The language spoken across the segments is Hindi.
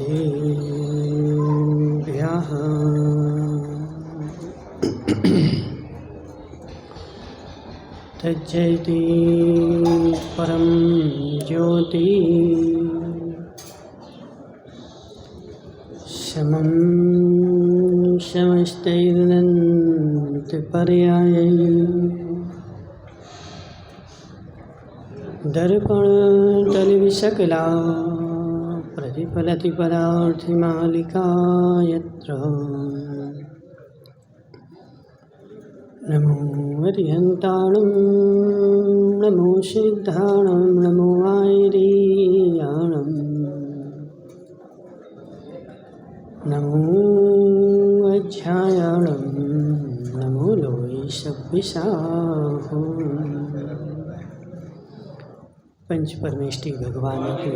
देव्याः तज्जयति परं ज्योति समं समस्तैरनन्तपर्यायै दर्पणतलिविशकला प्रतिफलति परार्थिमालिका यत्र नमो अर्यन्ताणं नमो सिद्धाणं नमो आयरीयाणं नमो अध्यायाणं नमो लोई सब्बिसाहो। पंच परमेष्टि भगवान की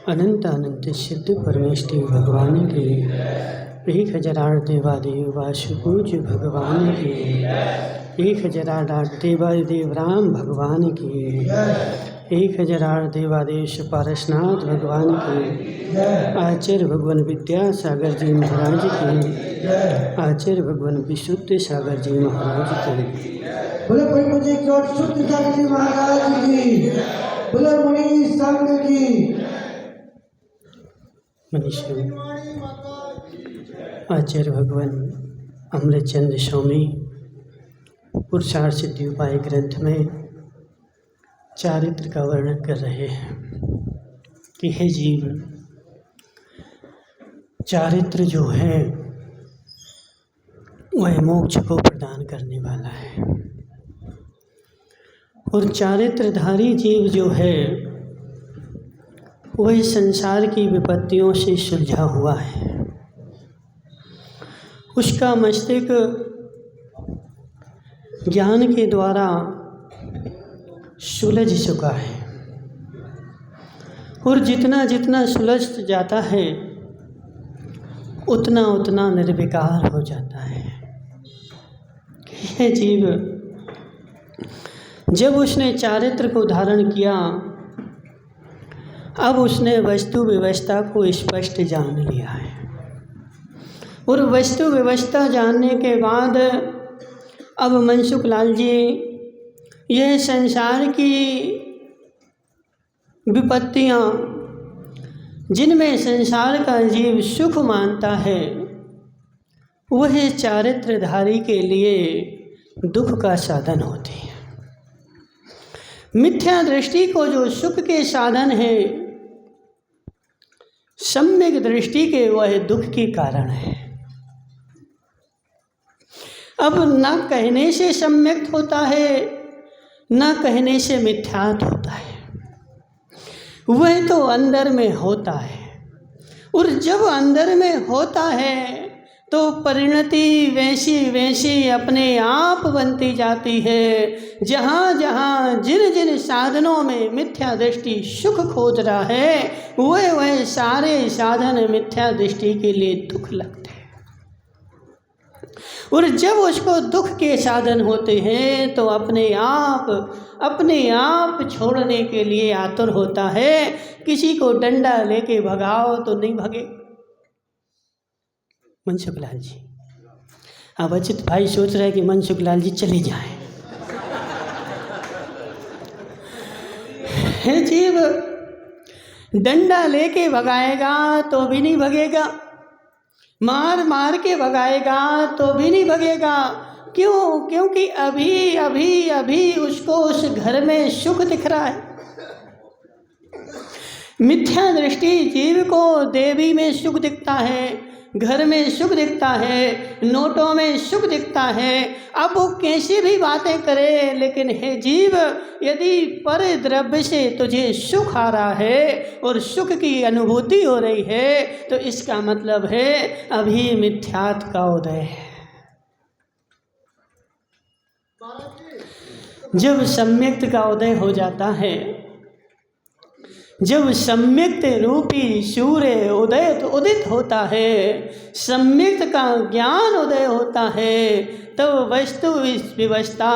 अनंत अनंत सिद्ध परमेष्टि भगवान की 1008 देवादेव वासुपूज्य भगवान की 1008 देवादेव राम भगवान की 1008 देवादेव पारसनाथ भगवान की आचार्य भगवान विद्यासागर जी महाराज की आचार्य भगवान विशुद्ध सागर जी महाराज की बोले कोई मुझे शुद्ध सागर जी महाराज की बोले मुनि संघ की मनीषी आचार्य भगवान अमृतचंद्र स्वामी पुरुषार्थ सिद्धि उपाय ग्रंथ में चारित्र का वर्णन कर रहे हैं कि हे जीव, चारित्र जो है वह मोक्ष को प्रदान करने वाला है और चारित्रधारी जीव जो है वह संसार की विपत्तियों से सुलझा हुआ है। उसका मस्तिष्क ज्ञान के द्वारा सुलझ चुका है और जितना जितना सुलझ जाता है उतना उतना निर्विकार हो जाता है। यह जीव जब उसने चारित्र को धारण किया, अब उसने वस्तु व्यवस्था को स्पष्ट जान लिया है और वस्तु व्यवस्था जानने के बाद अब मनसुख लाल जी यह संसार की विपत्तियाँ जिनमें संसार का जीव सुख मानता है वह चारित्रधारी के लिए दुख का साधन होती है। मिथ्या दृष्टि को जो सुख के साधन है, सम्यक दृष्टि के वह दुख के कारण है। अब न कहने से सम्यक होता है न कहने से मिथ्यात होता है, वह तो अंदर में होता है और जब अंदर में होता है तो परिणति वैसी वैसी अपने आप बनती जाती है। जहाँ जहाँ जिन जिन साधनों में मिथ्या दृष्टि सुख खोज रहा है वह सारे साधन मिथ्या दृष्टि के लिए दुख लगते हैं और जब उसको दुख के साधन होते हैं तो अपने आप छोड़ने के लिए आतुर होता है। किसी को डंडा लेके भगाओ तो नहीं भगे। मनसुख लाल जी, अब अचित भाई सोच रहे हैं कि मनसुख लाल जी चले जाएं। हे जीव, डंडा लेके भगाएगा तो भी नहीं भगेगा, मार मार के भगाएगा तो भी नहीं भगेगा। क्यों? क्योंकि अभी अभी अभी उसको उस घर में सुख दिख रहा है। मिथ्या दृष्टि जीव को देवी में सुख दिखता है, घर में सुख दिखता है, नोटों में सुख दिखता है। अब वो कैसी भी बातें करे, लेकिन हे जीव, यदि पर द्रव्य से तुझे सुख आ रहा है और सुख की अनुभूति हो रही है तो इसका मतलब है अभी मिथ्यात्व का उदय है। जब सम्यक्त का उदय हो जाता है, जब सम्यक्त रूपी सूर्य उदित होता है, सम्यक्त का ज्ञान उदय होता है, तो वस्तु व्यवस्था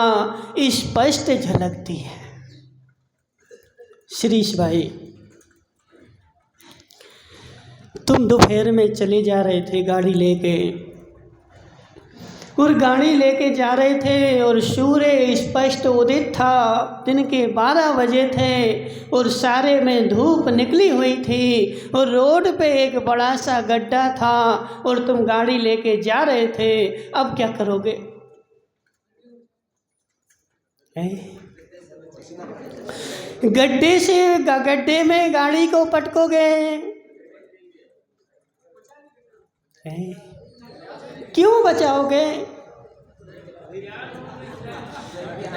स्पष्ट झलकती है। श्रीश भाई, तुम दोपहर में चले जा रहे थे गाड़ी लेके, और गाड़ी लेके जा रहे थे और सूर्य स्पष्ट उदित था, दिन के 12 बजे थे और सारे में धूप निकली हुई थी और रोड पे एक बड़ा सा गड्ढा था और तुम गाड़ी लेके जा रहे थे। अब क्या करोगे? गड्ढे में गाड़ी को पटकोगे? क्यों बचाओगे?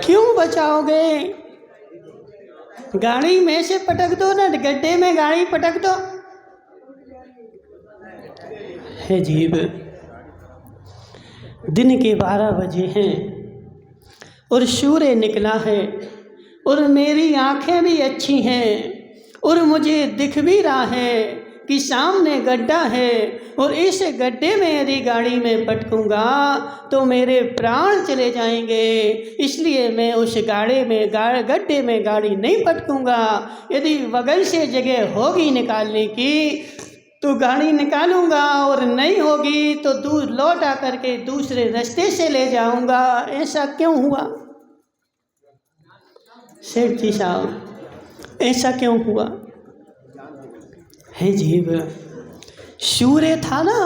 क्यों बचाओगे? गाड़ी में से पटक दो ना, गड्ढे में गाड़ी पटक दो। है जीव, दिन के 12 बजे हैं और सूर्य निकला है और मेरी आंखें भी अच्छी हैं और मुझे दिख भी रहा है कि सामने गड्ढा है और इस गड्ढे में यदि गाड़ी में पटकूंगा तो मेरे प्राण चले जाएंगे, इसलिए मैं उस गड्ढे में गाड़ी नहीं पटकूंगा। यदि बगल से जगह होगी निकालने की तो गाड़ी निकालूंगा और नहीं होगी तो दूर लौट आकर के दूसरे रास्ते से ले जाऊंगा। ऐसा क्यों हुआ सेठ जी साहब? ऐसा क्यों हुआ? है जीव, सूर्य था ना,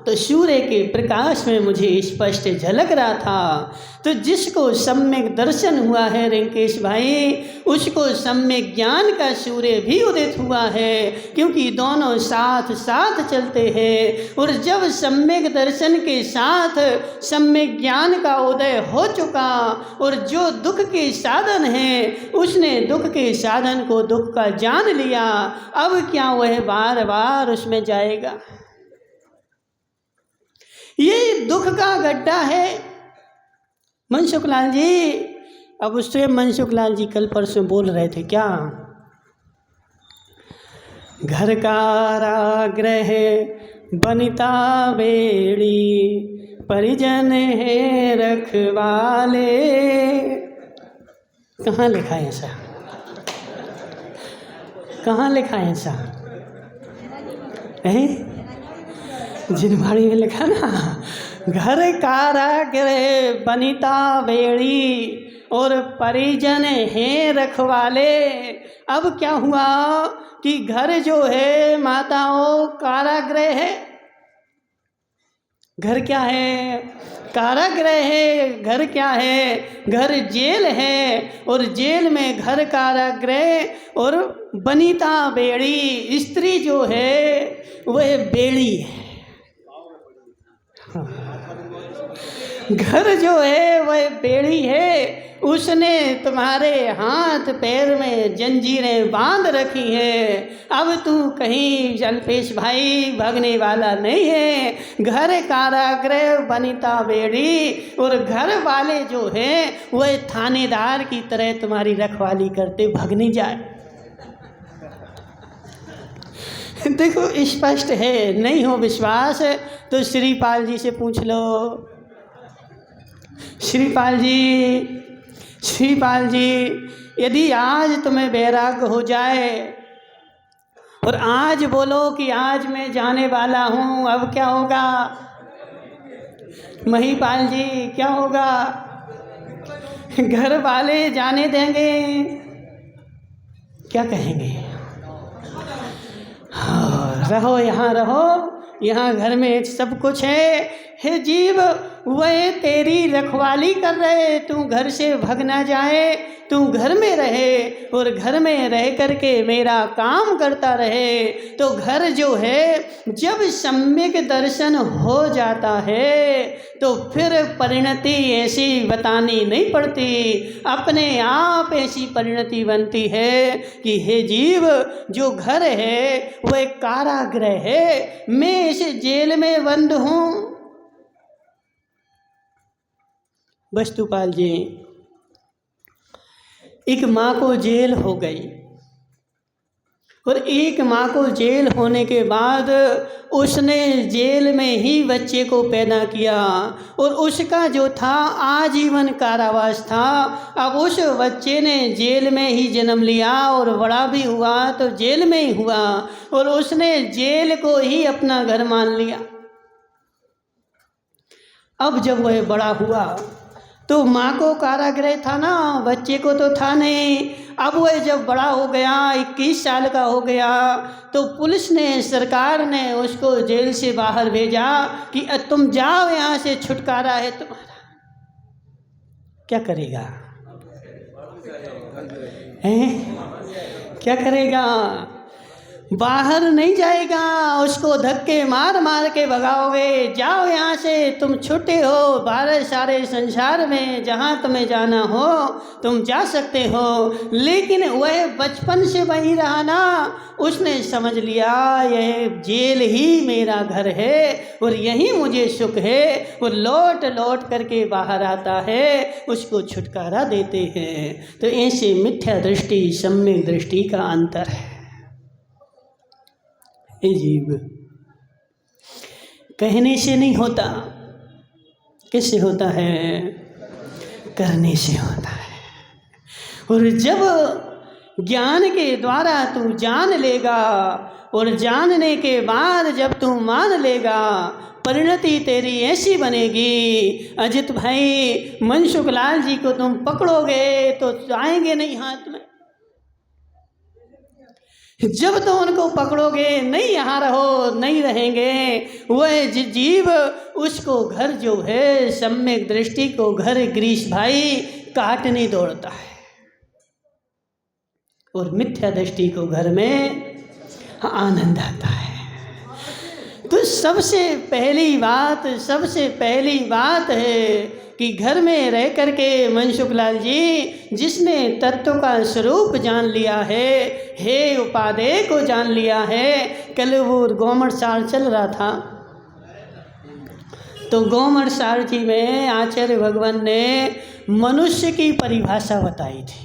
तो सूर्य के प्रकाश में मुझे स्पष्ट झलक रहा था। तो जिसको सम्यक दर्शन हुआ है रिंकेश भाई, उसको सम्यक ज्ञान का सूर्य भी उदित हुआ है, क्योंकि दोनों साथ साथ चलते हैं। और जब सम्यक दर्शन के साथ सम्यक ज्ञान का उदय हो चुका और जो दुख के साधन है उसने दुख के साधन को दुख का जान लिया, अब क्या वह बार बार उसमें जाएगा? ये दुख का गड्ढा है। मनसुख लाल जी, अब उससे मनसुख लाल जी कल परसों बोल रहे थे क्या, घर कारागृह बनिता बेड़ी, परिजन है रखवाले। कहाँ लिखा है ऐसा? कहाँ लिखा है ऐसा? जिनवाड़ी में लिखा ना, घर कारागृह बनिता बेड़ी और परिजन हैं रखवाले। अब क्या हुआ कि घर जो है माताओं कारागृह है। घर क्या है? कारागृह है। घर क्या है? घर जेल है और जेल में घर कारागृह और बनिता बेड़ी, स्त्री जो है वह बेड़ी है। घर जो है वह बेड़ी है, उसने तुम्हारे हाथ पैर में जंजीरें बांध रखी हैं। अब तू कहीं अल्पेश भाई भागने वाला नहीं है। घर कारागृह बनिता बेड़ी और घर वाले जो हैं वह थानेदार की तरह तुम्हारी रखवाली करते भागने जाए। देखो स्पष्ट है, नहीं हो विश्वास तो श्रीपाल जी से पूछ लो। श्रीपाल जी, यदि आज तुम्हें वैराग्य हो जाए और आज बोलो कि आज मैं जाने वाला हूँ, अब क्या होगा? महिपाल जी क्या होगा? घर वाले जाने देंगे? क्या कहेंगे? हाँ, रहो यहाँ, रहो यहाँ, घर में सब कुछ है। हे जीव, वह तेरी रखवाली कर रहे, तू घर से भग ना जाए, तू घर में रहे और घर में रह करके मेरा काम करता रहे। तो घर जो है जब सम्यक दर्शन हो जाता है तो फिर परिणति ऐसी बतानी नहीं पड़ती, अपने आप ऐसी परिणति बनती है कि हे जीव, जो घर है वह कारागृह है, मैं इस जेल में बंद हूँ। वस्तुपाल जी, एक माँ को जेल हो गई और एक माँ को जेल होने के बाद उसने जेल में ही बच्चे को पैदा किया और उसका जो था आजीवन कारावास था। अब उस बच्चे ने जेल में ही जन्म लिया और बड़ा भी हुआ तो जेल में ही हुआ और उसने जेल को ही अपना घर मान लिया। अब जब वह बड़ा हुआ तो माँ को कारागृह था ना, बच्चे को तो था नहीं। अब वह जब बड़ा हो गया, 21 साल का हो गया, तो पुलिस ने, सरकार ने उसको जेल से बाहर भेजा कि तुम जाओ, यहाँ से छुटकारा है तुम्हारा। क्या करेगा? क्या करेगा? बाहर नहीं जाएगा, उसको धक्के मार मार के भगाओगे, जाओ यहाँ से, तुम छूटे हो, बाहर सारे संसार में जहाँ तुम्हें जाना हो तुम जा सकते हो। लेकिन वह बचपन से वहीं रहा ना, उसने समझ लिया यह जेल ही मेरा घर है और यहीं मुझे सुख है, और लौट लौट करके बाहर आता है, उसको छुटकारा देते हैं। तो ऐसे मिथ्या दृष्टि सम्यक दृष्टि का अंतर है। ये जीव कहने से नहीं होता, किससे होता है? करने से होता है। और जब ज्ञान के द्वारा तू जान लेगा और जानने के बाद जब तू मान लेगा, परिणति तेरी ऐसी बनेगी। अजित भाई, मनसुख लाल जी को तुम पकड़ोगे तो आएंगे नहीं हाथ में, जब तो उनको पकड़ोगे नहीं, यहाँ रहो, नहीं रहेंगे। वह जीव उसको घर जो है सम्यक दृष्टि को घर ग्रीस भाई काटने दौड़ता है, और मिथ्या दृष्टि को घर में आनंद आता है। तो सबसे पहली बात है कि घर में रह करके मनसुख लाल जी, जिसने तत्व का स्वरूप जान लिया है, हे उपादेय को जान लिया है। कल वो गौमठ सार चल रहा था, तो गौमठ सार जी में आचार्य भगवान ने मनुष्य की परिभाषा बताई थी।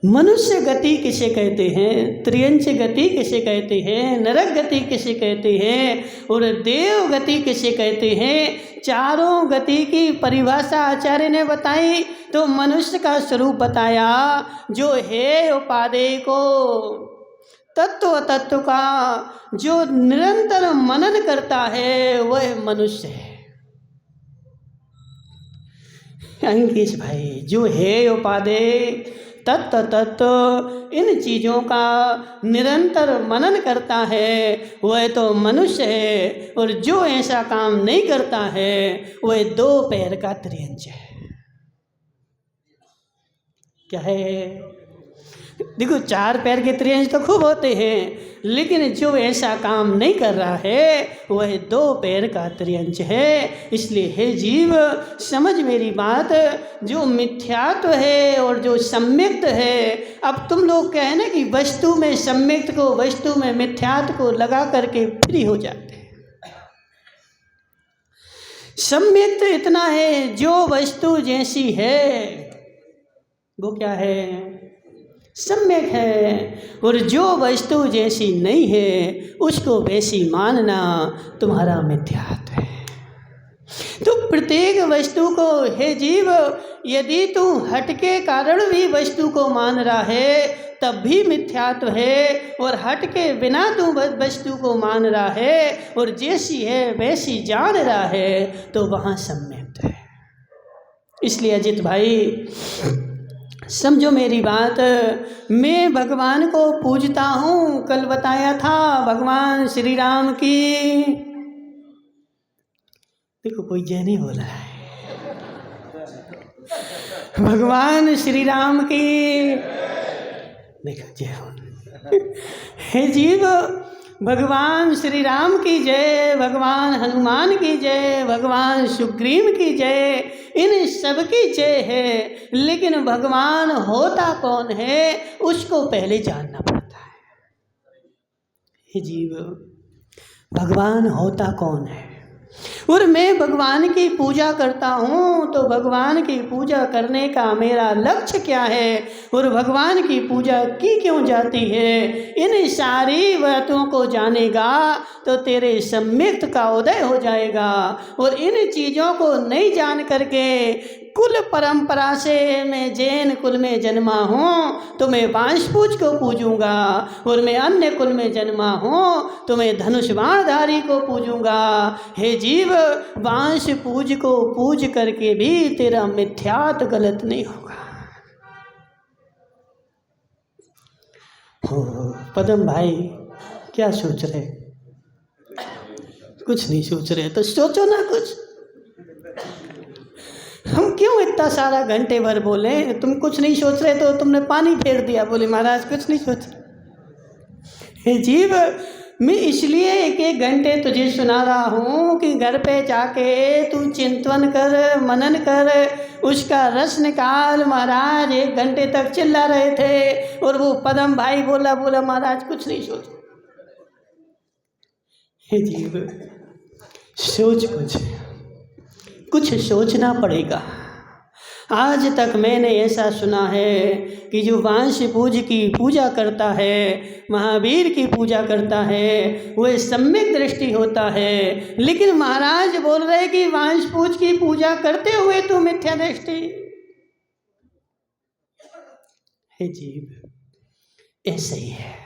मनुष्य गति किसे कहते हैं, त्रियंच गति किसे कहते हैं, नरक गति किसे कहते हैं और देव गति किसे कहते हैं। चारों गति की परिभाषा आचार्य ने बताई। तो मनुष्य का स्वरूप बताया, जो है उपादेय को तत्व का जो निरंतर मनन करता है वह मनुष्य है। अंकिश भाई, जो है उपादेय तत्व इन चीज़ों का निरंतर मनन करता है वह तो मनुष्य है, और जो ऐसा काम नहीं करता है वह 2 पैर का त्रियंच है। क्या है? देखो, 4 पैर के त्रियंच तो खूब होते हैं, लेकिन जो ऐसा काम नहीं कर रहा है वह 2 पैर का त्रियंच है। इसलिए हे जीव, समझ मेरी बात, जो मिथ्यात्व है और जो सम्यक्त है। अब तुम लोग कहे ना कि वस्तु में सम्यक्त को, वस्तु में मिथ्यात्व को लगा करके फ्री हो जाते हैं। सम्यक्त इतना है, जो वस्तु जैसी है वो क्या है? सम्यक है। और जो वस्तु जैसी नहीं है उसको वैसी मानना तुम्हारा मिथ्यात्व है। तो प्रत्येक वस्तु को, हे जीव, यदि तू हट के कारण भी वस्तु को मान रहा है तब भी मिथ्यात्व है, और हट के बिना तू वस्तु को मान रहा है और जैसी है वैसी जान रहा है तो वहाँ सम्यक है। इसलिए अजित भाई, समझो मेरी बात। मैं भगवान को पूजता हूँ। कल बताया था भगवान श्री राम की, देखो कोई जय नहीं बोला है, भगवान श्री राम की, देखो जय हो। हे जीव, भगवान श्री राम की जय, भगवान हनुमान की जय, भगवान सुग्रीव की जय, इन सब की जय है। लेकिन भगवान होता कौन है उसको पहले जानना पड़ता है। हे जीव, भगवान होता कौन है और मैं भगवान की पूजा करता हूँ तो भगवान की पूजा करने का मेरा लक्ष्य क्या है और भगवान की पूजा की क्यों जाती है, इन सारी बातों को जानेगा तो तेरे सम्यक्त का उदय हो जाएगा। और इन चीज़ों को नहीं जान करके कुल परंपरा से मैं जैन कुल में जन्मा हूँ तो मैं वांशपूज को पूजूंगा, और मैं अन्य कुल में जन्मा हूँ तो मैं धनुष बाणधारी को पूजूंगा। हे जीव, वांश पूज को पूज करके भी तेरा मिथ्यात गलत नहीं होगा। हो पदम भाई क्या सोच रहे? कुछ नहीं सोच रहे तो सोचो ना कुछ। हम क्यों इतना सारा घंटे भर बोले? तुम कुछ नहीं सोच रहे तो तुमने पानी फेर दिया, बोले महाराज कुछ नहीं सोच रहे। हे जीव, मैं इसलिए एक एक घंटे तुझे सुना रहा हूँ कि घर पे जाके तू चिंतन कर, मनन कर, उसका रस निकाल। महाराज 1 घंटे तक चिल्ला रहे थे और वो पदम भाई बोला महाराज कुछ नहीं सोच। हे जीव, सोच, कुछ सोचना पड़ेगा। आज तक मैंने ऐसा सुना है कि जो वांश पूज की पूजा करता है, महावीर की पूजा करता है, वह सम्यक दृष्टि होता है। लेकिन महाराज बोल रहे कि वांश पूज की पूजा करते हुए तो मिथ्या दृष्टि। हे जीव, ऐसे ही है।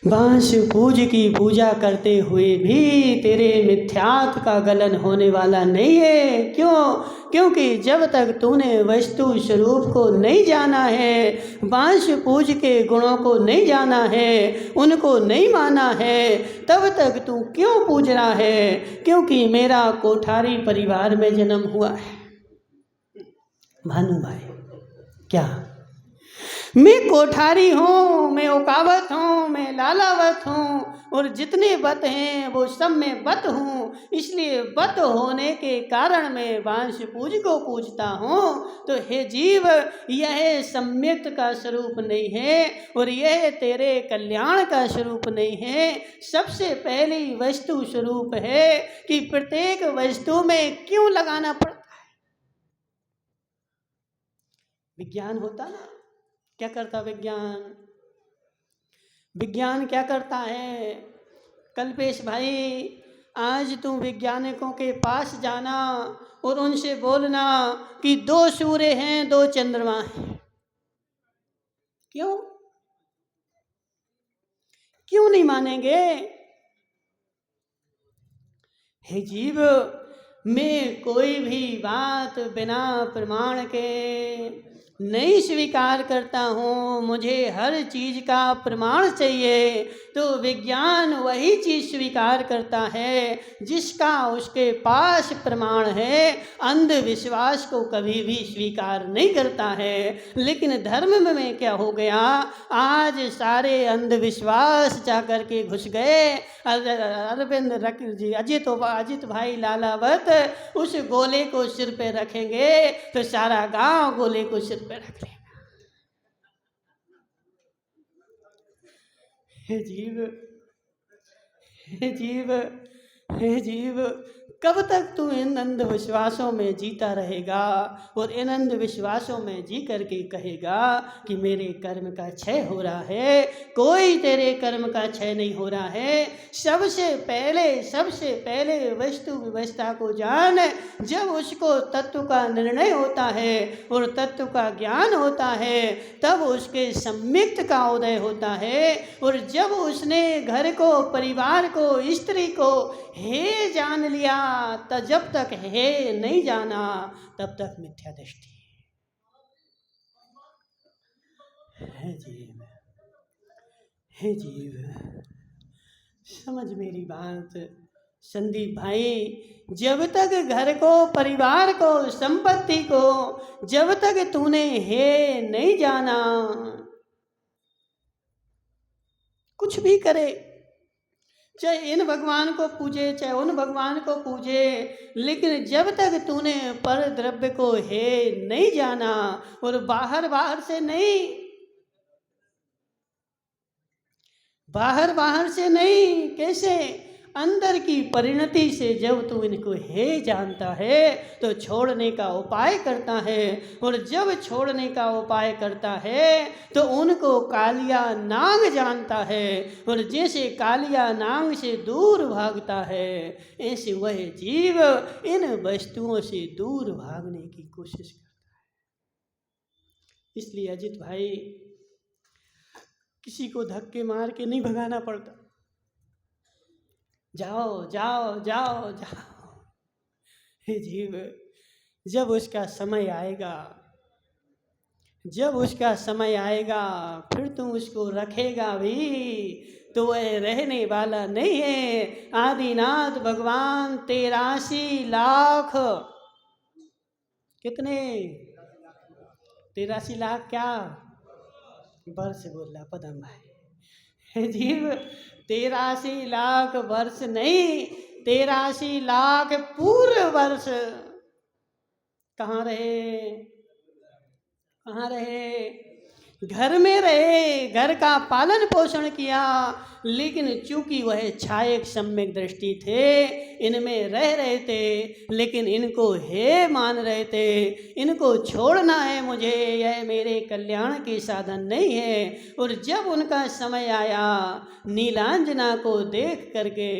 वांश पूज की पूजा करते हुए भी तेरे मिथ्यात्व का गलन होने वाला नहीं है। क्यों? क्योंकि जब तक तूने वस्तु स्वरूप को नहीं जाना है, वांश पूज के गुणों को नहीं जाना है, उनको नहीं माना है, तब तक तू क्यों पूज रहा है? क्योंकि मेरा कोठारी परिवार में जन्म हुआ है। भानु भाई, क्या मैं कोठारी हूँ, मैं ओकावत हूँ, मैं लालावत हूँ, और जितने बत हैं वो सब मैं बत हूँ। इसलिए बत होने के कारण मैं वांश पूज को पूजता हूँ। तो हे जीव, यह सम्यक्त का स्वरूप नहीं है और यह तेरे कल्याण का स्वरूप नहीं है। सबसे पहली वस्तु स्वरूप है कि प्रत्येक वस्तु में क्यों लगाना पड़ता है। विज्ञान होता ना, क्या करता विज्ञान? विज्ञान क्या करता है? कल्पेश भाई, आज तुम वैज्ञानिकों के पास जाना और उनसे बोलना कि 2 सूर्य हैं, 2 चंद्रमा हैं। क्यों नहीं मानेंगे? हे जीव, मैं कोई भी बात बिना प्रमाण के नहीं स्वीकार करता हूँ। मुझे हर चीज़ का प्रमाण चाहिए। तो विज्ञान वही चीज़ स्वीकार करता है जिसका उसके पास प्रमाण है। अंधविश्वास को कभी भी स्वीकार नहीं करता है। लेकिन धर्म में क्या हो गया? आज सारे अंधविश्वास जा कर के घुस गए। अरविंद जी, अजित भाई लालावत उस गोले को सिर पे रखेंगे तो सारा गांव गोले को सिर पे रख लेगा। हे जीव, हे जीव, हे जीव, कब तक तू इन अंधविश्वासों में जीता रहेगा और इन अंधविश्वासों में जी करके कहेगा कि मेरे कर्म का क्षय हो रहा है? कोई तेरे कर्म का क्षय नहीं हो रहा है। सबसे पहले वस्तु व्यवस्था को जान। जब उसको तत्व का निर्णय होता है और तत्व का ज्ञान होता है, तब उसके सम्यक्त का उदय होता है। और जब उसने घर को, परिवार को, स्त्री को हे जान लिया, तो जब तक हे नहीं जाना तब तक मिथ्या दृष्टि है। जीव, हे जीव, समझ मेरी बात। संदीप भाई, जब तक घर को, परिवार को, संपत्ति को, जब तक तूने हे नहीं जाना, कुछ भी करे, चाहे इन भगवान को पूजे, चाहे उन भगवान को पूजे, लेकिन जब तक तूने पर द्रव्य को हे नहीं जाना और बाहर से नहीं, बाहर से नहीं, कैसे अंदर की परिणति से जब तू इनको हे जानता है तो छोड़ने का उपाय करता है, और जब छोड़ने का उपाय करता है तो उनको कालिया नाग जानता है, और जैसे कालिया नाग से दूर भागता है ऐसे वह जीव इन वस्तुओं से दूर भागने की कोशिश करता है। इसलिए अजित भाई, किसी को धक्के मार के नहीं भगाना पड़ता। जाओ जाओ जाओ जाओ, हे जीव, जब उसका समय आएगा, जब उसका समय आएगा फिर तुम उसको रखेगा भी तो वह रहने वाला नहीं है। आदिनाथ भगवान 83 लाख, कितने? 83 लाख क्या वर्ष बोल रहा पदम भाई? जीव 83 लाख वर्ष नहीं, 83 लाख पूर्व वर्ष कहाँ रहे? कहाँ रहे? घर में रहे, घर का पालन पोषण किया, लेकिन चूंकि वह छायक सम्यक दृष्टि थे, इनमें रह रहे थे, लेकिन इनको हे मान रहे थे, इनको छोड़ना है मुझे, यह मेरे कल्याण के साधन नहीं है। और जब उनका समय आया नीलांजना को देख करके,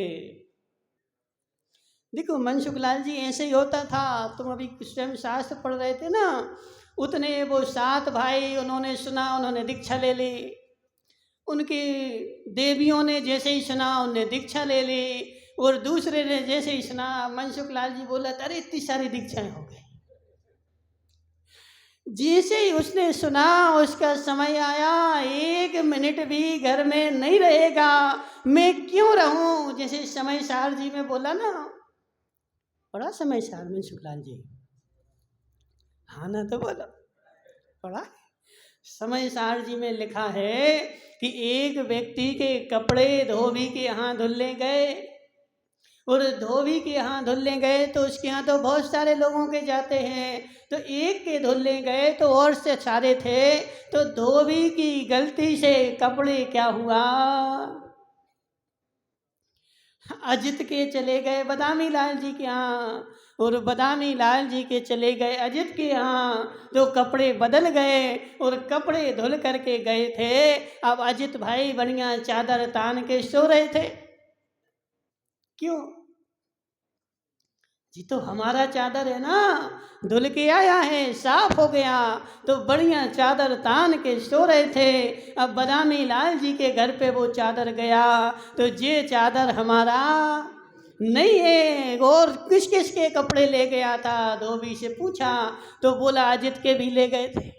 देखो मनसुख लाल जी ऐसे ही होता था। तुम अभी स्वयं शास्त्र पढ़ रहे थे ना, उतने वो 7 भाई, उन्होंने सुना, उन्होंने दीक्षा ले ली। उनकी देवियों ने जैसे ही सुना उन्होंने दीक्षा ले ली, और दूसरे ने जैसे ही सुना, मनसुख लाल जी बोला अरे इतनी सारी दीक्षाएं हो गई। जैसे ही उसने सुना उसका समय आया, 1 मिनट भी घर में नहीं रहेगा, मैं क्यों रहूं? जैसे समय सार जी में बोला ना, पढ़ा समय सार में शुक्लाल जी? हाँ ना, तो बोलो पढ़ा। समय सार जी में लिखा है कि एक व्यक्ति के कपड़े धोबी के यहाँ धुलने गए, और धोबी के यहाँ धुलने गए तो उसके यहाँ तो बहुत सारे लोगों के जाते हैं, तो एक के धुलने गए तो और से सारे थे, तो धोबी की गलती से कपड़े क्या हुआ, अजित के चले गए बदामी लाल जी के यहाँ, और बदामी लाल जी के चले गए अजित के यहाँ, तो कपड़े बदल गए, और कपड़े धुल करके गए थे। अब अजित भाई बढ़िया चादर तान के सो रहे थे। क्यों जी? तो हमारा चादर है ना, धुल के आया है, साफ हो गया, तो बढ़िया चादर तान के सो रहे थे। अब बदामी लाल जी के घर पे वो चादर गया, तो ये चादर हमारा नहीं है, और किस किस के कपड़े ले गया था? धोबी से पूछा तो बोला अजित के भी ले गए थे।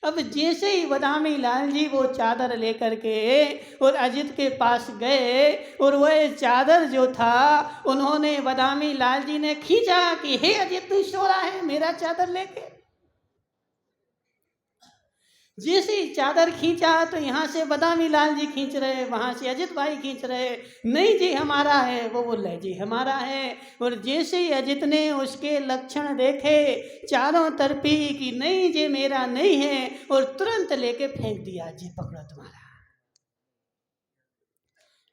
अब जैसे ही बदामी लाल जी वो चादर लेकर के और अजित के पास गए, और वह चादर जो था उन्होंने बदामी लाल जी ने खींचा कि हे अजित तू सो रहा है, मेरा चादर लेके। जैसे ही चादर खींचा तो यहाँ से बदामी लाल जी खींच रहे, वहाँ से अजित भाई खींच रहे, नहीं जी हमारा है, वो बोल रहे जी हमारा है। और जैसे ही अजित ने उसके लक्षण देखे चारों तरफी कि नहीं जी मेरा नहीं है, और तुरंत लेके फेंक दिया, जी पकड़ो तुम्हारा।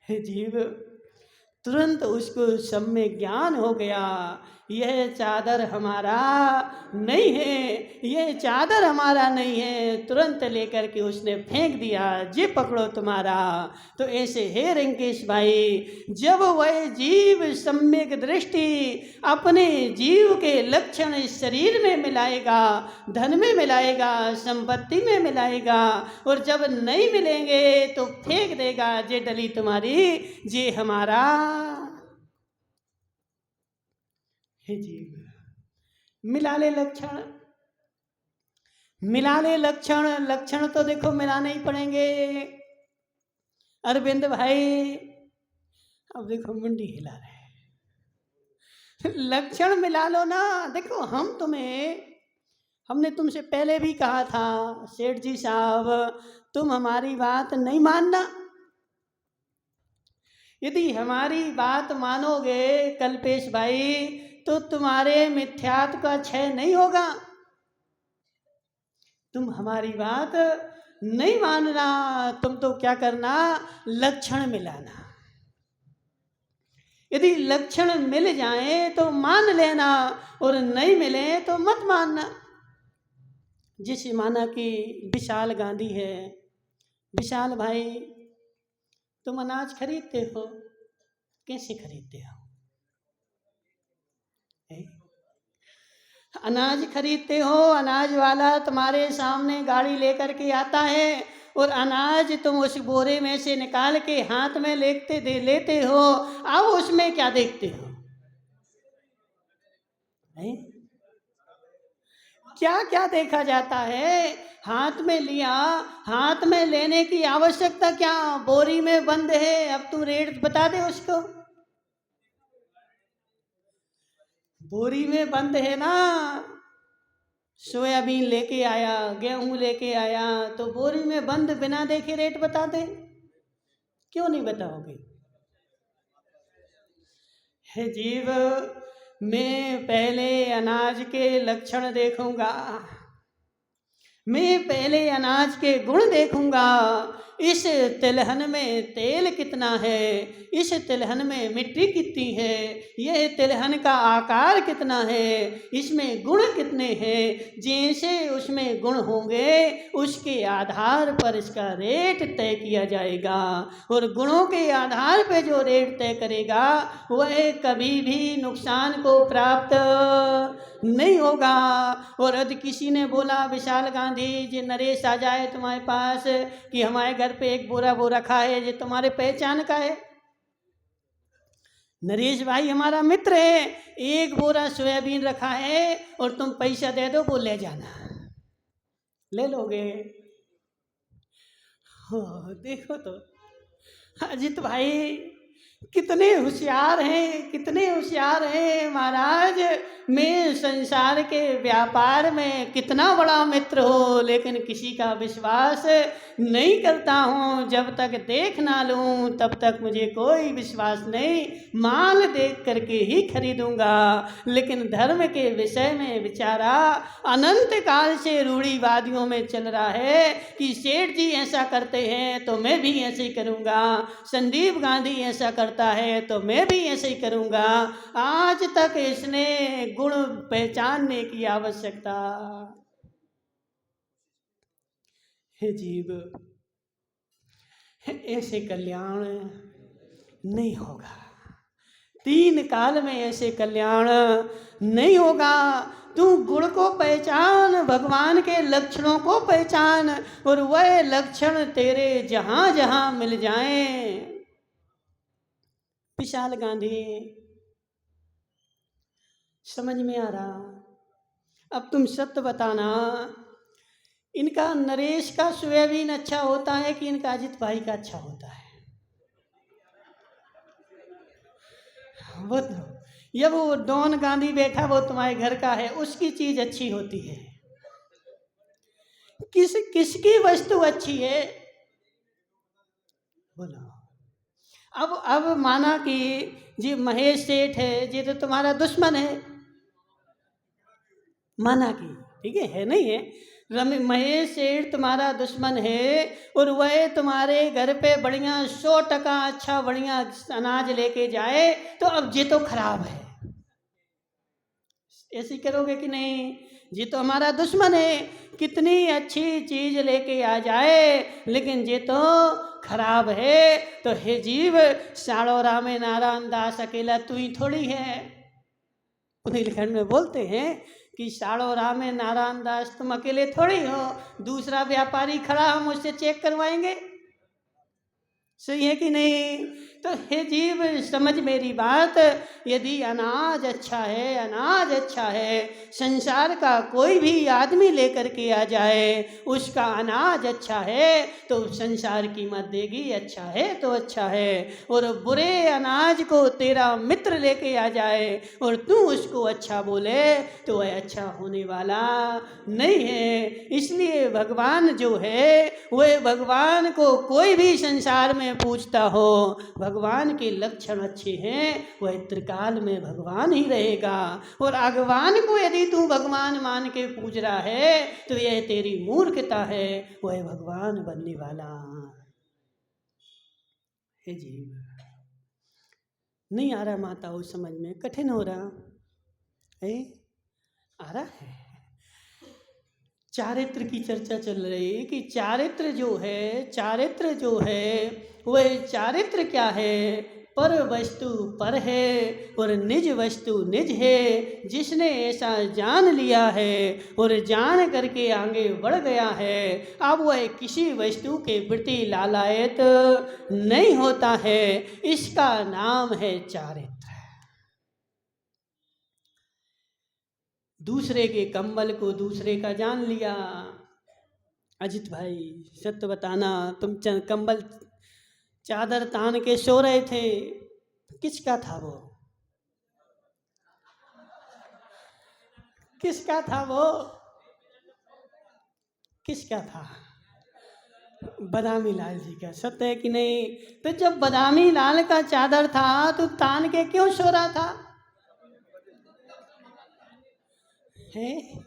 हे जीव, तुरंत उसको सम्यक ज्ञान हो गया, यह चादर हमारा नहीं है, यह चादर हमारा नहीं है। तुरंत लेकर के उसने फेंक दिया, जी पकड़ो तुम्हारा। तो ऐसे हे रिंकेश भाई, जब वह जीव सम्यक दृष्टि अपने जीव के लक्षण इस शरीर में मिलाएगा, धन में मिलाएगा, संपत्ति में मिलाएगा, और जब नहीं मिलेंगे तो फेंक देगा, जे डली तुम्हारी, जे हमारा। हे जीव, मिला ले लक्षण, मिला ले लक्षण, लक्षण तो देखो मिलाने ही पड़ेंगे। अरविंद भाई अब देखो मुंडी हिला रहे, लक्षण मिला लो ना। देखो हमने तुमसे पहले भी कहा था, सेठ जी साहब तुम हमारी बात नहीं मानना। यदि हमारी बात मानोगे कल्पेश भाई, तो तुम्हारे मिथ्यात्व का क्षय नहीं होगा। तुम हमारी बात नहीं मानना, तुम तो क्या करना, लक्षण मिलाना। यदि लक्षण मिल जाए तो मान लेना और नहीं मिले तो मत मानना। जैसे माना कि विशाल गांधी है, विशाल भाई तुम अनाज खरीदते हो, कैसे खरीदते हो? अनाज खरीदते हो, अनाज वाला तुम्हारे सामने गाड़ी लेकर के आता है और अनाज तुम उस बोरे में से निकाल के हाथ में लेते हो। अब उसमें क्या देखते हो? नहीं? क्या क्या देखा जाता है? हाथ में लिया, हाथ में लेने की आवश्यकता क्या? बोरी में बंद है, अब तू रेट बता दे उसको। बोरी में बंद है ना, सोयाबीन लेके आया, गेहूं लेके आया, तो बोरी में बंद बिना देखे रेट बता दे? क्यों नहीं बताओगे? हे जीव, मैं पहले अनाज के लक्षण देखूंगा, मैं पहले अनाज के गुण देखूंगा। इस तिलहन में तेल कितना है, इस तिलहन में मिट्टी कितनी है, यह तिलहन का आकार कितना है, इसमें गुण कितने हैं। जैसे उसमें गुण होंगे उसके आधार पर इसका रेट तय किया जाएगा, और गुणों के आधार पर जो रेट तय करेगा वह कभी भी नुकसान को प्राप्त नहीं होगा। और यदि किसी ने बोला विशाल गांधी जी नरेश आ जाए तुम्हारे पास कि हमारे घर पे एक बोरा वो रखा है, ये तुम्हारे पहचान का है, नरेश भाई हमारा मित्र है, एक बोरा सोयाबीन रखा है और तुम पैसा दे दो, वो ले जाना, ले लोगे? हो देखो तो अजित भाई कितने होशियार हैं, कितने होशियार हैं महाराज। मैं संसार के व्यापार में कितना बड़ा मित्र हो, लेकिन किसी का विश्वास नहीं करता हूँ। जब तक देख ना लूँ तब तक मुझे कोई विश्वास नहीं, माल देख करके ही खरीदूंगा। लेकिन धर्म के विषय में बेचारा अनंत काल से रूढ़िवादियों में चल रहा है कि सेठ जी ऐसा करते हैं तो मैं भी ऐसे ही करूँगा, संदीप गांधी ऐसा करता है तो मैं भी ऐसे ही करूँगा। आज तक इसने गुण पहचानने की आवश्यकता। हे जीव, ऐसे कल्याण नहीं होगा, तीन काल में ऐसे कल्याण नहीं होगा। तू गुण को पहचान, भगवान के लक्षणों को पहचान, और वह लक्षण तेरे जहां जहां मिल जाएं। विशाल गांधी समझ में आ रहा? अब तुम सत्य बताना, इनका नरेश का सोयाबीन अच्छा होता है कि इनका अजित भाई का अच्छा होता है? वो तो ये वो डॉन गांधी बैठा वो तुम्हारे घर का है, उसकी चीज अच्छी होती है। किसकी वस्तु अच्छी है बोलो? अब माना कि जी महेश सेठ है, ये तो तुम्हारा दुश्मन है, माना कि ठीक है नहीं है, महेश सेठ तुम्हारा दुश्मन है और वह तुम्हारे घर पे बढ़िया 100% अच्छा बढ़िया अनाज लेके जाए, तो अब ये तो खराब है, ऐसे करोगे कि नहीं? ये तो हमारा दुश्मन है, कितनी अच्छी चीज लेके आ जाए लेकिन ये तो खराब है। तो हे जीव, साड़ोरा में नारायण दास अकेला तू ही थोड़ी है। बुंदेलखंड में बोलते हैं कि साड़ोरा में नारायण दास तुम अकेले थोड़ी हो, दूसरा व्यापारी खड़ा हम उससे चेक करवाएंगे, सही है कि नहीं? तो हे जीव समझ मेरी बात, यदि अनाज अच्छा है, अनाज अच्छा है, संसार का कोई भी आदमी लेकर के आ जाए उसका अनाज अच्छा है तो संसार कीमत देगी, अच्छा है तो अच्छा है। और बुरे अनाज को तेरा मित्र लेके आ जाए और तू उसको अच्छा बोले तो वह अच्छा होने वाला नहीं है। इसलिए भगवान जो है वह भगवान को कोई भी संसार में पूछता हो, भगवान के लक्षण अच्छे हैं, वह त्रिकाल में भगवान ही रहेगा। और भगवान को यदि तू भगवान मान के पूज रहा है तो यह तेरी मूर्खता है, वह भगवान बनने वाला है जीव। नहीं आ रहा माता वो समझ में, कठिन हो रहा है? आ रहा है। चारित्र की चर्चा चल रही है कि चारित्र जो है वह चारित्र क्या है? पर वस्तु पर है और निज वस्तु निज है। जिसने ऐसा जान लिया है और जान करके आगे बढ़ गया है, अब वह किसी वस्तु के प्रति लालायत नहीं होता है। इसका नाम है चारित्र। दूसरे के कंबल को दूसरे का जान लिया। अजित भाई सत्य बताना, तुम कंबल चादर तान के सो रहे थे, किसका था वो? किसका था वो? किसका था? बदामी लाल जी का। सत्य है कि नहीं? तो जब बदामी लाल का चादर था तो तान के क्यों सो रहा था? है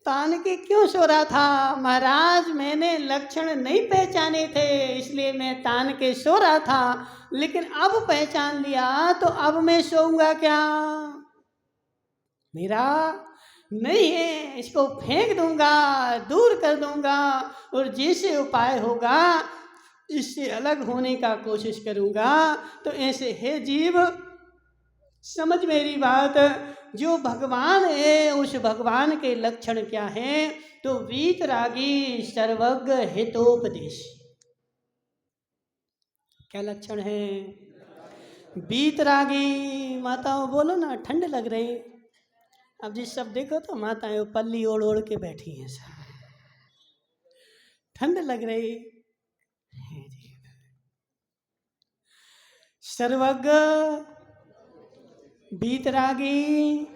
तान के क्यों सो रहा था? महाराज मैंने लक्षण नहीं पहचाने थे इसलिए मैं तान के सो रहा था, लेकिन अब पहचान लिया तो अब मैं सोऊंगा क्या? मेरा नहीं है, इसको फेंक दूंगा, दूर कर दूंगा और जैसे उपाय होगा इससे अलग होने का कोशिश करूंगा। तो ऐसे है जीव, समझ मेरी बात। जो भगवान है उस भगवान के लक्षण क्या हैं? तो वीतरागी, सर्वज्ञ, हितोपदेश। क्या लक्षण है? वीतरागी। माताओं बोलो ना, ठंड लग रही। अब जिस सब देखो तो माताएं पल्ली ओढ़ ओढ़ के बैठी हैं, ठंड लग रही। सर्वज्ञ, वीतरागी,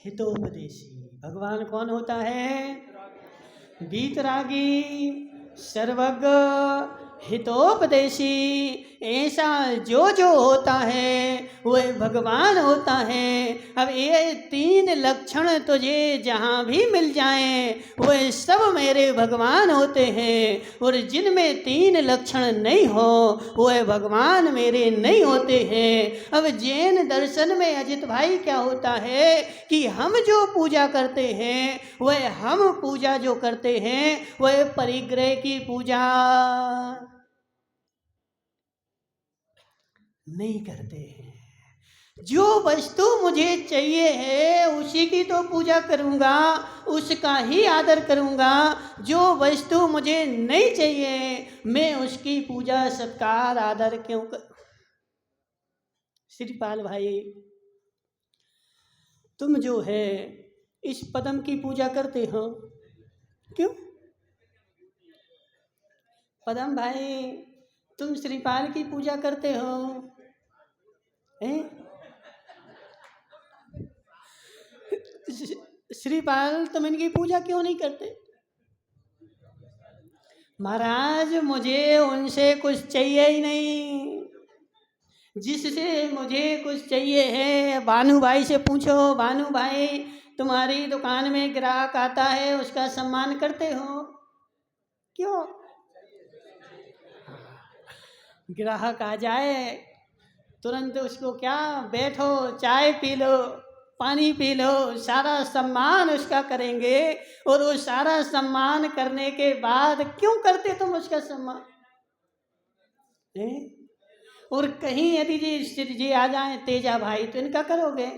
हितोपदेशी। भगवान कौन होता है? वीतरागी, सर्वज्ञ, हितोपदेशी। ऐसा जो होता है वह भगवान होता है। अब ये तीन लक्षण तुझे जहाँ भी मिल जाएं वह सब मेरे भगवान होते हैं, और जिनमें तीन लक्षण नहीं हो वह भगवान मेरे नहीं होते हैं। अब जैन दर्शन में अजित भाई क्या होता है कि हम जो पूजा करते हैं हम पूजा जो करते हैं वह परिग्रह की पूजा नहीं करते हैं। जो वस्तु मुझे चाहिए है उसी की तो पूजा करूंगा, उसका ही आदर करूंगा। जो वस्तु मुझे नहीं चाहिए मैं उसकी पूजा सत्कार आदर क्यों कर? श्रीपाल भाई तुम जो है इस पदम की पूजा करते हो, क्यों? पदम भाई तुम श्रीपाल की पूजा करते हो, श्रीपाल तुम इनकी पूजा क्यों नहीं करते? महाराज मुझे उनसे कुछ चाहिए ही नहीं। जिससे मुझे कुछ चाहिए है भानु भाई से पूछो। भानु भाई तुम्हारी दुकान में ग्राहक आता है उसका सम्मान करते हो? क्यों? ग्राहक आ जाए तुरंत उसको क्या, बैठो चाय पी लो, पानी पी लो, सारा सम्मान उसका करेंगे। और वो सारा सम्मान करने के बाद क्यों करते तुम उसका सम्मान? और कहीं यदि जी आ जाए तेजा भाई तो इनका करोगे?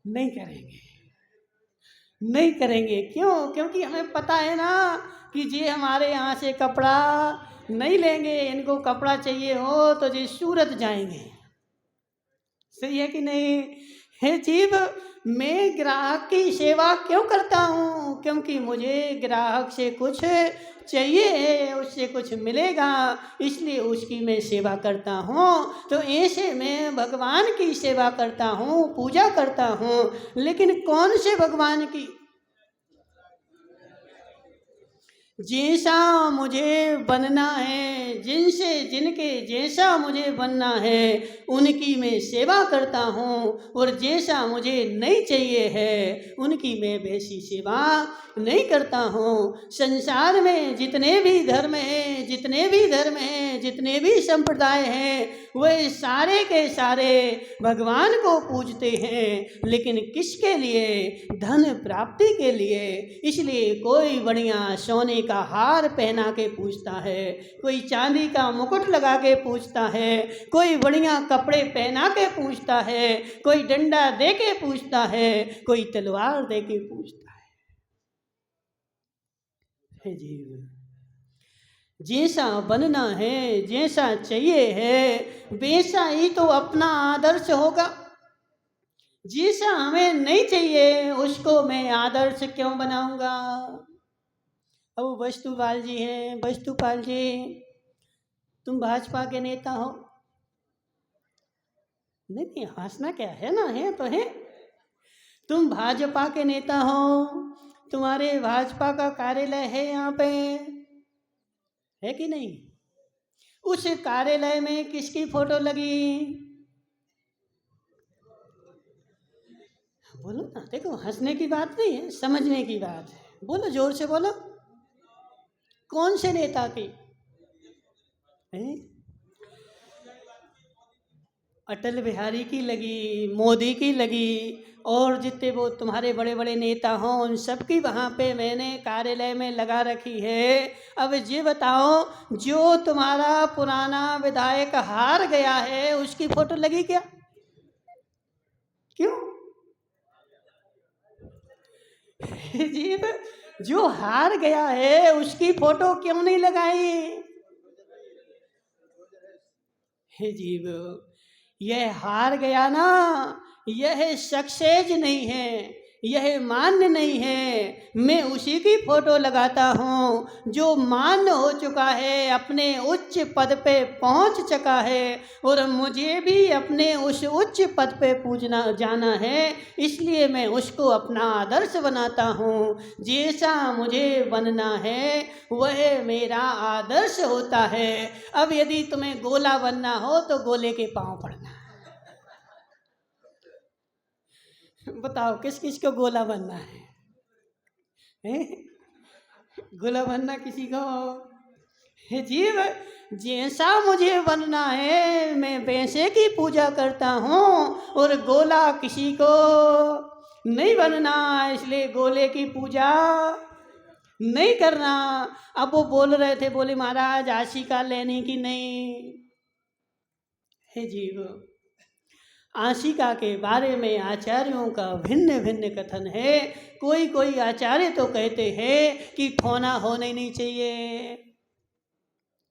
नहीं करेंगे, नहीं करेंगे। क्यों? क्योंकि हमें पता है ना कि जी हमारे यहाँ से कपड़ा नहीं लेंगे, इनको कपड़ा चाहिए हो तो जी सूरत जाएंगे। सही है कि नहीं? हे जीव, मैं ग्राहक की सेवा क्यों करता हूँ? क्योंकि मुझे ग्राहक से कुछ चाहिए है, उससे कुछ मिलेगा, इसलिए उसकी मैं सेवा करता हूँ। तो ऐसे मैं भगवान की सेवा करता हूँ, पूजा करता हूँ। लेकिन कौन से भगवान की? जैसा मुझे बनना है, जिनसे जिनके जैसा मुझे बनना है उनकी मैं सेवा करता हूँ, और जैसा मुझे नहीं चाहिए है उनकी मैं वैसी सेवा नहीं करता हूँ। संसार में जितने भी धर्म हैं, जितने भी संप्रदाय हैं, वे सारे के सारे भगवान को पूजते हैं, लेकिन किसके लिए? धन प्राप्ति के लिए। इसलिए कोई बढ़िया सोने का हार पहना के पूजता है, कोई चांदी का मुकुट लगा के पूजता है, कोई बढ़िया कपड़े पहना के पूजता है, कोई डंडा दे के पूजता है, कोई तलवार दे के पूजता है जीव। जैसा बनना है, जैसा चाहिए है, वैसा ही तो अपना आदर्श होगा। जैसा हमें नहीं चाहिए उसको मैं आदर्श क्यों बनाऊंगा? अब वस्तुपाल जी हैं, वस्तुपाल जी तुम भाजपा के नेता हो? नहीं नहीं, हंसना क्या है, ना है तो है। तुम भाजपा के नेता हो, तुम्हारे भाजपा का कार्यालय है यहाँ पे, है कि नहीं? उस कार्यालय में किसकी फोटो लगी? बोलो ना, देखो हंसने की बात नहीं है, समझने की बात है। बोलो, जोर से बोलो, कौन से नेता की? अटल बिहारी की लगी, मोदी की लगी, और जितने वो तुम्हारे बड़े बड़े नेता हों उन सब की वहाँ पे मैंने कार्यालय में लगा रखी है। अब ये बताओ, जो तुम्हारा पुराना विधायक हार गया है उसकी फोटो लगी क्या? क्यों जी? जो हार गया है उसकी फोटो क्यों नहीं लगाई? हे जीव, यह हार गया ना, यह सक्सेस नहीं है, यह मान्य नहीं है। मैं उसी की फोटो लगाता हूँ जो मान्य हो चुका है, अपने उच्च पद पे पहुँच चुका है, और मुझे भी अपने उस उच्च पद पे पूजना जाना है, इसलिए मैं उसको अपना आदर्श बनाता हूँ। जैसा मुझे बनना है वह मेरा आदर्श होता है। अब यदि तुम्हें गोला बनना हो तो गोले के पांव पड़ना। बताओ किस किस को गोला बनना है? गोला बनना किसी को? हे जीव, जैसा मुझे बनना है मैं वैसे की पूजा करता हूँ, और गोला किसी को नहीं बनना, इसलिए गोले की पूजा नहीं करना। अब वो बोल रहे थे, बोले महाराज आशिका लेने की नहीं। हे जीव, आशिका के बारे में आचार्यों का भिन्न भिन्न कथन है। कोई कोई आचार्य तो कहते हैं कि ठोना होना ही नहीं चाहिए।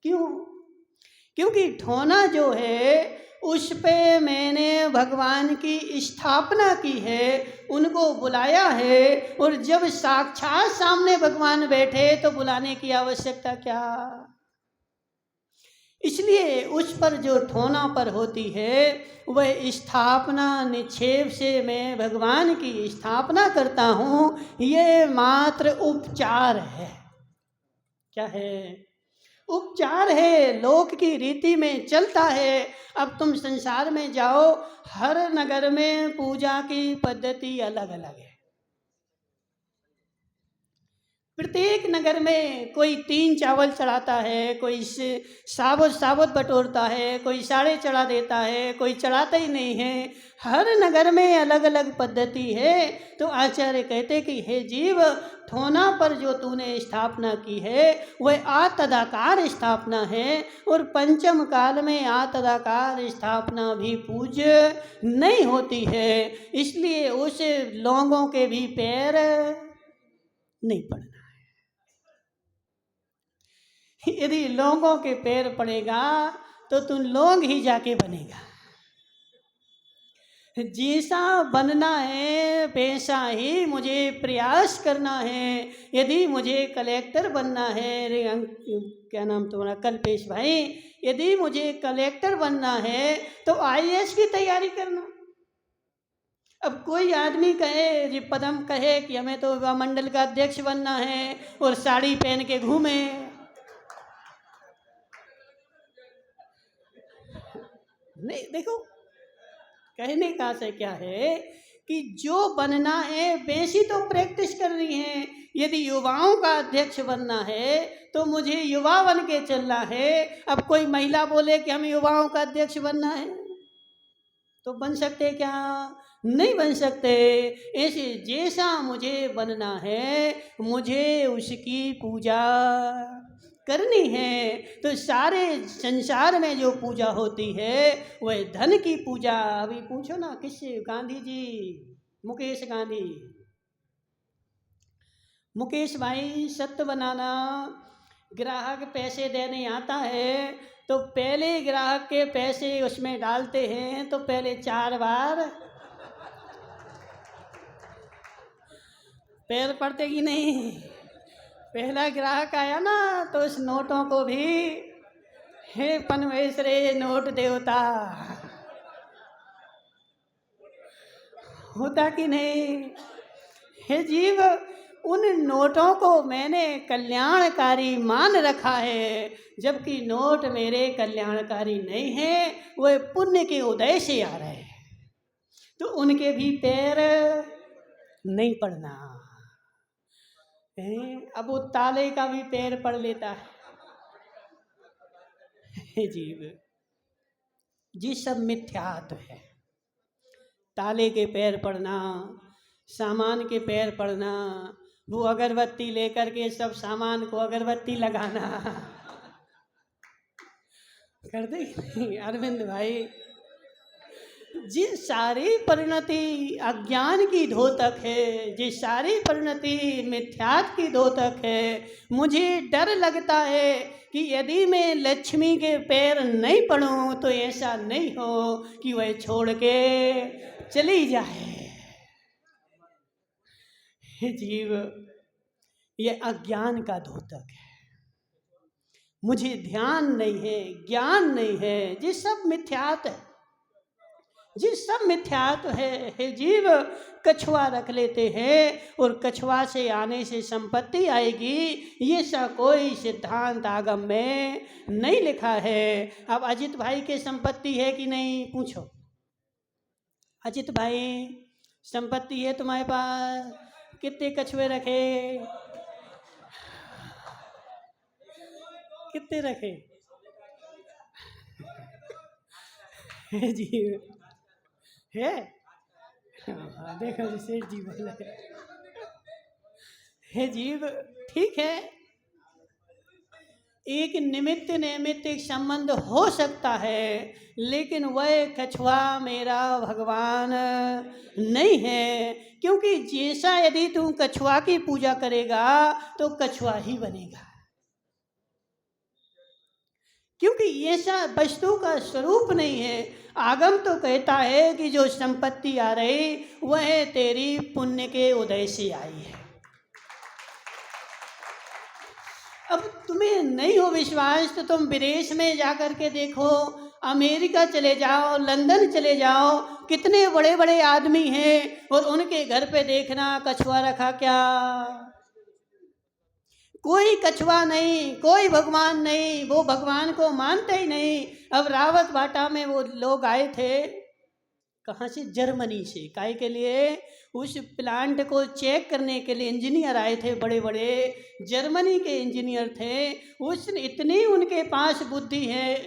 क्यों? क्योंकि ठोना जो है उस पे मैंने भगवान की स्थापना की है, उनको बुलाया है, और जब साक्षात सामने भगवान बैठे तो बुलाने की आवश्यकता क्या? इसलिए उस पर जो ठोना पर होती है वह स्थापना निक्षेप से मैं भगवान की स्थापना करता हूँ। ये मात्र उपचार है। क्या है? उपचार है, लोक की रीति में चलता है। अब तुम संसार में जाओ, हर नगर में पूजा की पद्धति अलग अलग है। प्रत्येक नगर में कोई 3 चावल चढ़ाता है, कोई साबुत साबुत बटोरता है, कोई साड़े चढ़ा देता है, कोई चढ़ाता ही नहीं है। हर नगर में अलग अलग पद्धति है। तो आचार्य कहते कि हे जीव, ठोना पर जो तूने स्थापना की है वह आतदाकार स्थापना है, और पंचम काल में आतदाकार स्थापना भी पूज्य नहीं होती है। इसलिए उस लोगों के भी पैर नहीं पड़ना। यदि लोगों के पैर पड़ेगा तो तुम लोग ही जाके बनेगा। जैसा बनना है वैसा ही मुझे प्रयास करना है। यदि मुझे कलेक्टर बनना है, क्या नाम तुम्हारा, कल्पेश भाई, यदि मुझे कलेक्टर बनना है तो IAS की तैयारी करना। अब कोई आदमी कहे जी पदम कहे कि हमें तो युवा मंडल का अध्यक्ष बनना है और साड़ी पहन के घूमे, नहीं देखो कहने का से क्या है कि जो बनना है वैसी तो प्रैक्टिस करनी है। यदि युवाओं का अध्यक्ष बनना है तो मुझे युवा बन के चलना है। अब कोई महिला बोले कि हमें युवाओं का अध्यक्ष बनना है तो बन सकते क्या? नहीं बन सकते। ऐसे जैसा मुझे बनना है मुझे उसकी पूजा करनी है। तो सारे संसार में जो पूजा होती है वह धन की पूजा। अभी पूछो ना किससे, गांधी जी, मुकेश गांधी, मुकेश भाई सत्य बनाना, ग्राहक पैसे देने आता है तो पहले ग्राहक के पैसे उसमें डालते हैं तो पहले 4 बार पैर पड़ते कि नहीं। पहला ग्राहक आया ना तो उस नोटों को भी हे पनवेसरे नोट देवता, होता कि नहीं। हे जीव, उन नोटों को मैंने कल्याणकारी मान रखा है, जबकि नोट मेरे कल्याणकारी नहीं है, वह पुण्य के उदय से आ रहे हैं, तो उनके भी पैर नहीं पड़ना है। अब वो ताले का भी पैर पड़ लेता है। हे जीव, जी सब मिथ्यात्व है। ताले के पैर पड़ना, सामान के पैर पड़ना, वो अगरबत्ती लेकर के सब सामान को अगरबत्ती लगाना कर दे नहीं अरविंद भाई। जिस सारी परिणति अज्ञान की धोतक है, जिस सारी परिणति मिथ्यात्व की धोतक है, मुझे डर लगता है कि यदि मैं लक्ष्मी के पैर नहीं पड़ूं तो ऐसा नहीं हो कि वह छोड़ के चली जाए। हे जीव, ये अज्ञान का धोतक है। मुझे ध्यान नहीं है, ज्ञान नहीं है, जिस सब मिथ्यात्व है, जिस सब मिथ्यात्व है। हे जीव, कछुआ रख लेते हैं और कछुआ से आने से संपत्ति आएगी, ये सब कोई सिद्धांत आगम में नहीं लिखा है। अब अजित भाई के संपत्ति है कि नहीं पूछो। अजित भाई, संपत्ति है तुम्हारे पास? कितने कछुए रखे? कितने रखे? जी है। देखो जी सेठ जी बोले हे जीव, ठीक है, एक निमित्त नैमित्तिक संबंध हो सकता है, लेकिन वह कछुआ मेरा भगवान नहीं है। क्योंकि जैसा यदि तू कछुआ की पूजा करेगा तो कछुआ ही बनेगा, क्योंकि ऐसा वस्तु का स्वरूप नहीं है। आगम तो कहता है कि जो संपत्ति आ रही वह तेरी पुण्य के उदय से आई है। अब तुम्हें नहीं हो विश्वास तो तुम विदेश में जाकर के देखो, अमेरिका चले जाओ, लंदन चले जाओ, कितने बड़े बड़े आदमी हैं और उनके घर पे देखना कछुआ रखा क्या? कोई कछुआ नहीं, कोई भगवान नहीं, वो भगवान को मानते ही नहीं। अब रावत बाटा में वो लोग आए थे, कहाँ से? जर्मनी से। काहे के लिए? उस प्लांट को चेक करने के लिए इंजीनियर आए थे, बड़े बड़े जर्मनी के इंजीनियर थे। उस इतनी उनके पास बुद्धि है।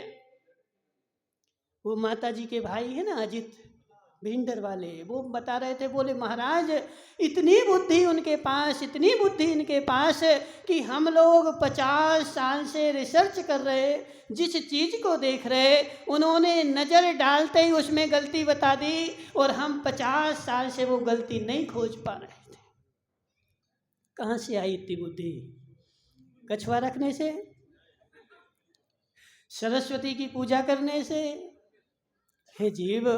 वो माता जी के भाई है ना अजित भिंडर वाले, वो बता रहे थे, बोले महाराज इतनी बुद्धि उनके पास, इतनी बुद्धि इनके पास कि हम लोग 50 साल से रिसर्च कर रहे, जिस चीज़ को देख रहे उन्होंने नज़र डालते ही उसमें गलती बता दी और हम 50 साल से वो गलती नहीं खोज पा रहे थे। कहाँ से आई इतनी बुद्धि? कछुआ रखने से, सरस्वती की पूजा करने से। हे जीव,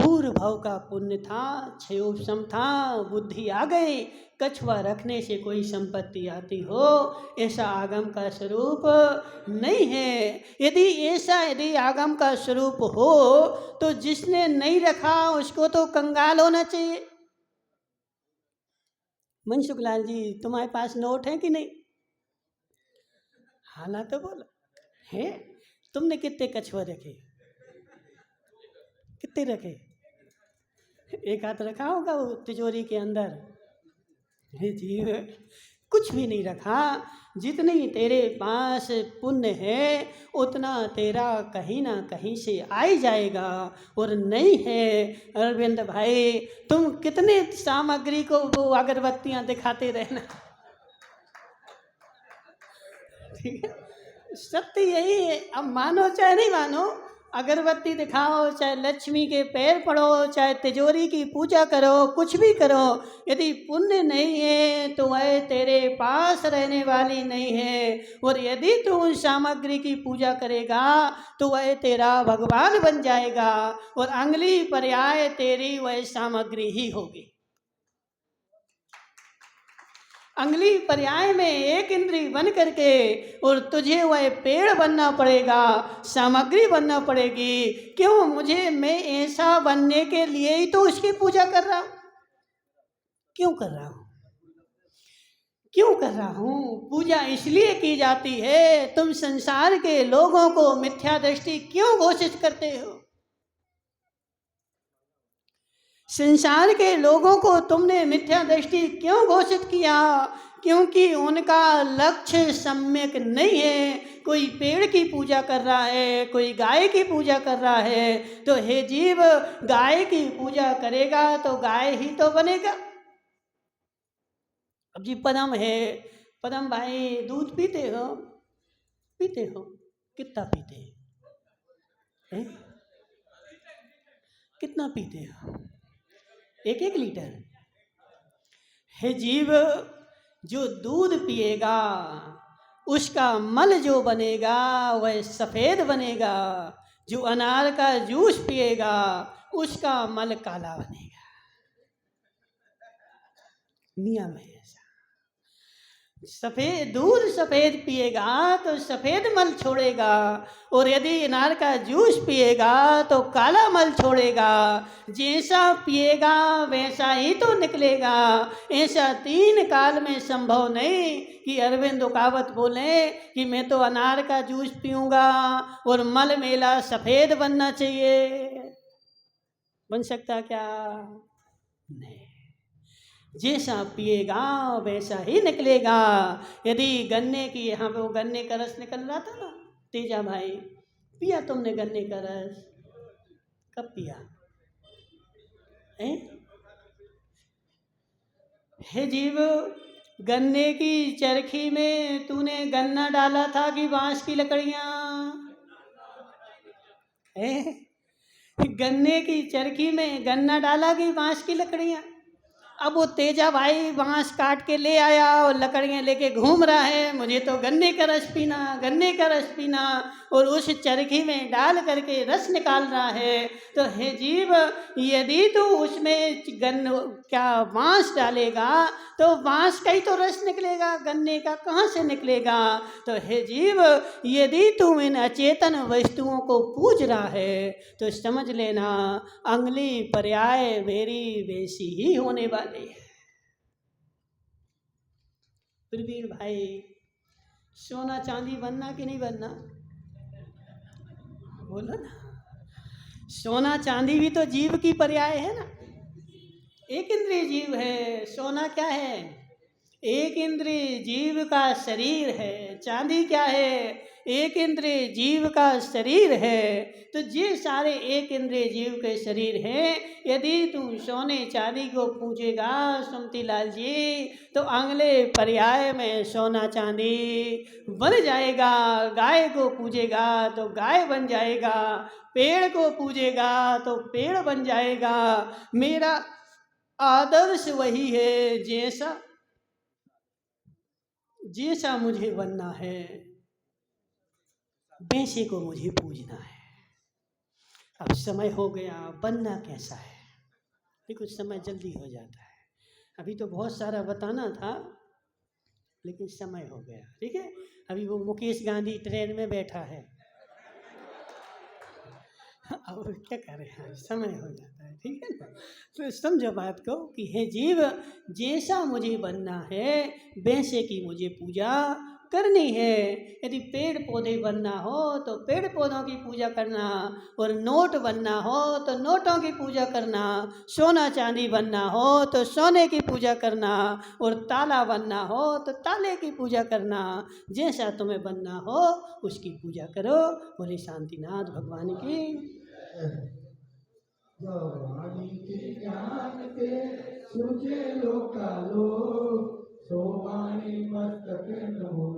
पूर्व भव का पुण्य था, क्षयोपशम था, बुद्धि आ गई, कछुआ रखने से कोई संपत्ति आती हो, ऐसा आगम का स्वरूप नहीं है। यदि आगम का स्वरूप हो तो जिसने नहीं रखा उसको तो कंगाल होना चाहिए। मनसुख लाल जी, तुम्हारे पास नोट है कि नहीं? हाँ ना तो बोलो है। तुमने कितने कछुआ रखे? कितने रखे? एक हाथ रखा होगा वो तिजोरी के अंदर। हे जी, कुछ भी नहीं रखा। जितनी तेरे पास पुण्य है उतना तेरा कहीं ना कहीं से आ ही जाएगा। और नहीं है अरविंद भाई, तुम कितने सामग्री को वो अगरबत्तियां दिखाते रहना। ठीक है, सत्य यही है। अब मानो चाहे नहीं मानो, अगरबत्ती दिखाओ, चाहे लक्ष्मी के पैर पड़ो, चाहे तिजोरी की पूजा करो, कुछ भी करो, यदि पुण्य नहीं है तो वह तेरे पास रहने वाली नहीं है। और यदि तू उस सामग्री की पूजा करेगा तो वह तेरा भगवान बन जाएगा और अगली पर्याय तेरी वह सामग्री ही होगी। अगली पर्याय में एक इंद्री बन करके और तुझे वह पेड़ बनना पड़ेगा, सामग्री बनना पड़ेगी। क्यों? मैं ऐसा बनने के लिए ही तो उसकी पूजा कर रहा हूं। क्यों कर रहा हूं? क्यों कर रहा हूं? पूजा इसलिए की जाती है। तुम संसार के लोगों को मिथ्या दृष्टि क्यों घोषित करते हो? संसार के लोगों को तुमने मिथ्या दृष्टि क्यों घोषित किया? क्योंकि उनका लक्ष्य सम्यक नहीं है। कोई पेड़ की पूजा कर रहा है, कोई गाय की पूजा कर रहा है। तो हे जीव, गाय की पूजा करेगा तो गाय ही तो बनेगा। अब जी पदम है, पदम भाई दूध पीते हो? पीते हो? कितना पीते हैं? कितना पीते हो? 1-1 लीटर? हे जीव, जो दूध पिएगा उसका मल जो बनेगा वह सफ़ेद बनेगा। जो अनार का जूस पिएगा उसका मल काला बनेगा। नियम है ऐसा। सफ़ेद दूध सफ़ेद पिएगा तो सफ़ेद मल छोड़ेगा, और यदि अनार का जूस पिएगा तो काला मल छोड़ेगा। जैसा पिएगा वैसा ही तो निकलेगा। ऐसा 3 काल में संभव नहीं कि अरविंद ओकावत बोले कि मैं तो अनार का जूस पीऊँगा और मल मेला सफ़ेद बनना चाहिए। बन सकता क्या? नहीं। जैसा पिएगा वैसा ही निकलेगा। यदि गन्ने की, यहाँ पे वो गन्ने का रस निकल रहा था ना, तेजा भाई, पिया तुमने गन्ने का रस? कब पिया? हे जीव, गन्ने की चरखी में तूने गन्ना डाला था कि बांस की लकड़ियाँ? गन्ने की चरखी में गन्ना डाला कि बांस की लकड़ियाँ? अब वो तेजा भाई बांस काट के ले आया और लकड़ियाँ लेके घूम रहा है, मुझे तो गन्ने का रस पीना, गन्ने का रस पीना, और उस चरखी में डाल करके रस निकाल रहा है। तो हे जीव, यदि तू उसमें बांस डालेगा तो बांस का ही तो रस निकलेगा, गन्ने का कहाँ से निकलेगा? तो हे जीव, यदि तू इन अचेतन वस्तुओं को पूज रहा है तो समझ लेना अगली पर्याय मेरी वैसी ही होने वाली है। प्रवीण भाई, सोना चांदी बनना कि नहीं बनना? बोलो ना। सोना चांदी भी तो जीव की पर्याय है ना। एक इंद्रिय जीव है, सोना क्या है? एक इंद्रिय जीव का शरीर है। चांदी क्या है? एक इंद्रिय जीव का शरीर है। तो ये सारे एक इंद्रिय जीव के शरीर हैं। यदि तू सोने चांदी को पूजेगा सुमती लाल जी, तो अगले पर्याय में सोना चांदी बन जाएगा। गाय को पूजेगा तो गाय बन जाएगा, पेड़ को पूजेगा तो पेड़ बन जाएगा। मेरा आदर्श वही है, जैसा मुझे बनना है वैसे को मुझे पूजना है। अब समय हो गया, बनना कैसा है। देखो समय जल्दी हो जाता है, अभी तो बहुत सारा बताना था लेकिन समय हो गया। ठीक है, अभी वो मुकेश गांधी ट्रेन में बैठा है और क्या करें, हाँ, समय हो जाता है। ठीक है ना, तो समझो बात को कि हे जीव, जैसा मुझे बनना है वैसे की मुझे पूजा करनी है। यदि पेड़ पौधे बनना हो तो पेड़ पौधों की पूजा करना, और नोट बनना हो तो नोटों की पूजा करना, सोना चांदी बनना हो तो सोने की पूजा करना, और ताला बनना हो तो ताले की पूजा करना। जैसा तुम्हें बनना हो उसकी पूजा करो। बोले शांतिनाथ भगवान की। जो वाणी के ज्ञान के सूझे लोकालो, सो वाणी मस्तक न हो।